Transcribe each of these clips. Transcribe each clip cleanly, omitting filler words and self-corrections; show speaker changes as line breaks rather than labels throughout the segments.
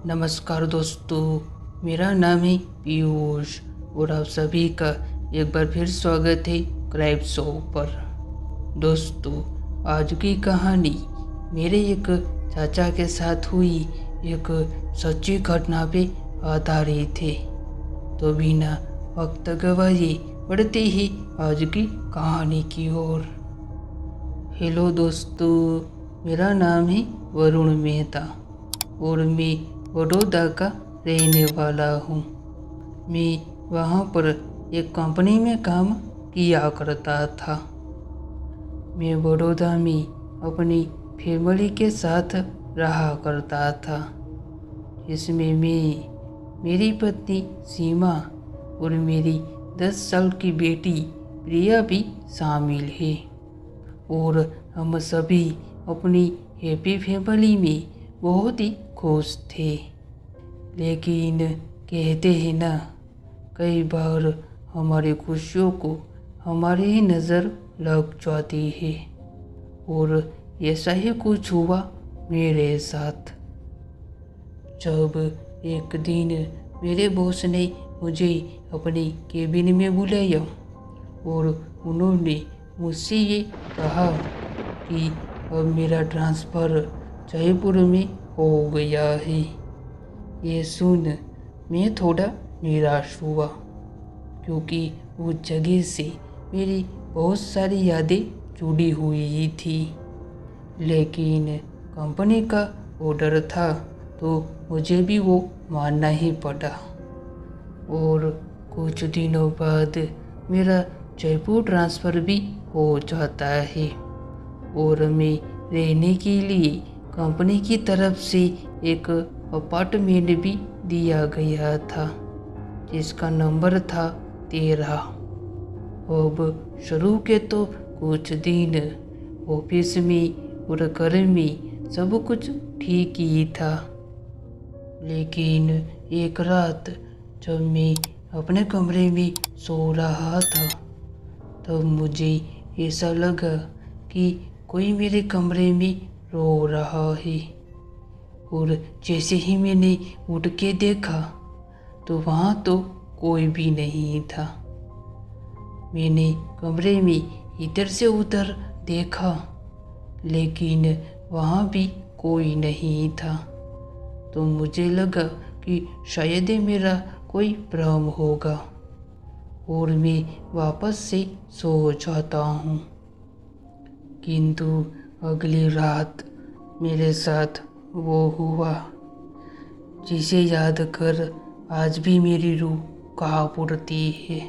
नमस्कार दोस्तों, मेरा नाम है पीयूष और आप सभी का एक बार फिर स्वागत है क्राइम शो पर। दोस्तों, आज की कहानी मेरे एक चाचा के साथ हुई एक सच्ची घटना पे आधारित है। तो बिना वक्त गवाए बढ़ते ही आज की कहानी की ओर। हेलो दोस्तों, मेरा नाम है वरुण मेहता और मैं बड़ौदा का रहने वाला हूँ। मैं वहाँ पर एक कंपनी में काम किया करता था। मैं बड़ौदा में अपनी फैमिली के साथ रहा करता था, जिसमें मैं, मेरी पत्नी सीमा और मेरी 10 साल की बेटी प्रिया भी शामिल है। और हम सभी अपनी हैप्पी फैमिली में बहुत ही खुश थे। लेकिन कहते हैं ना, कई बार हमारी खुशियों को हमारी ही नज़र लग जाती है। और ऐसा ही कुछ हुआ मेरे साथ। जब एक दिन मेरे बॉस ने मुझे अपने केबिन में बुलाया और उन्होंने मुझसे ये कहा कि अब मेरा ट्रांसफ़र जयपुर में हो गया है। ये सुन मैं थोड़ा निराश हुआ, क्योंकि उस जगह से मेरी बहुत सारी यादें जुड़ी हुई थी। लेकिन कंपनी का ऑर्डर था तो मुझे भी वो मानना ही पड़ा। और कुछ दिनों बाद मेरा जयपुर ट्रांसफ़र भी हो जाता है और मैं रहने के लिए कंपनी की तरफ से एक अपार्टमेंट भी दिया गया था, जिसका नंबर था 13। अब शुरू के तो कुछ दिन ऑफिस में और घर में सब कुछ ठीक ही था। लेकिन एक रात जब मैं अपने कमरे में सो रहा था, तब मुझे ऐसा लगा कि कोई मेरे कमरे में रो रहा है। और जैसे ही मैंने उठ के देखा तो वहाँ तो कोई भी नहीं था। मैंने कमरे में इधर से उधर देखा, लेकिन वहाँ भी कोई नहीं था। तो मुझे लगा कि शायद मेरा कोई भ्रम होगा और मैं वापस से सो जाता हूँ। किंतु अगली रात मेरे साथ वो हुआ जिसे याद कर आज भी मेरी रूह कांप उठती है।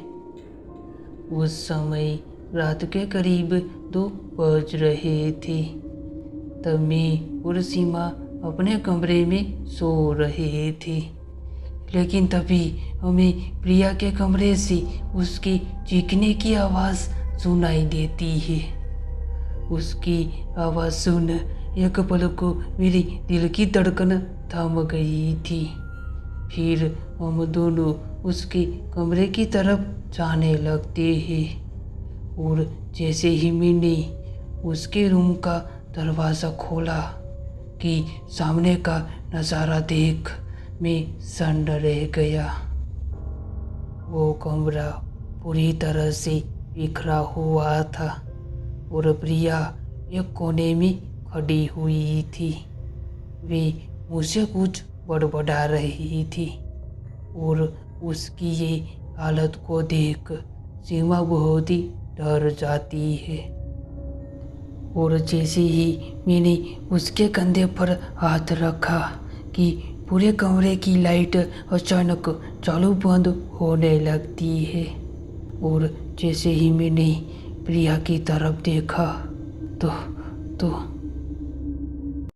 उस समय रात के करीब 2 बज रहे थे। तब मैं और सीमा अपने कमरे में सो रहे थे। लेकिन तभी हमें प्रिया के कमरे से उसके चीखने की आवाज़ सुनाई देती है। उसकी आवाज़ सुन एक पल को मेरी दिल की धड़कन थम गई थी। फिर हम दोनों उसके कमरे की तरफ जाने लगते हैं। और जैसे ही मैंने उसके रूम का दरवाज़ा खोला कि सामने का नज़ारा देख मैं सन्न रह गया। वो कमरा पूरी तरह से बिखरा हुआ था और प्रिया एक कोने में खड़ी हुई थी। वे मुझसे कुछ बड़बड़ा रही थी और उसकी ये हालत को देख सीमा बहुत ही डर जाती है। और जैसे ही मैंने उसके कंधे पर हाथ रखा कि पूरे कमरे की लाइट अचानक चालू बंद होने लगती है। और जैसे ही मैंने प्रिया की तरफ देखा तो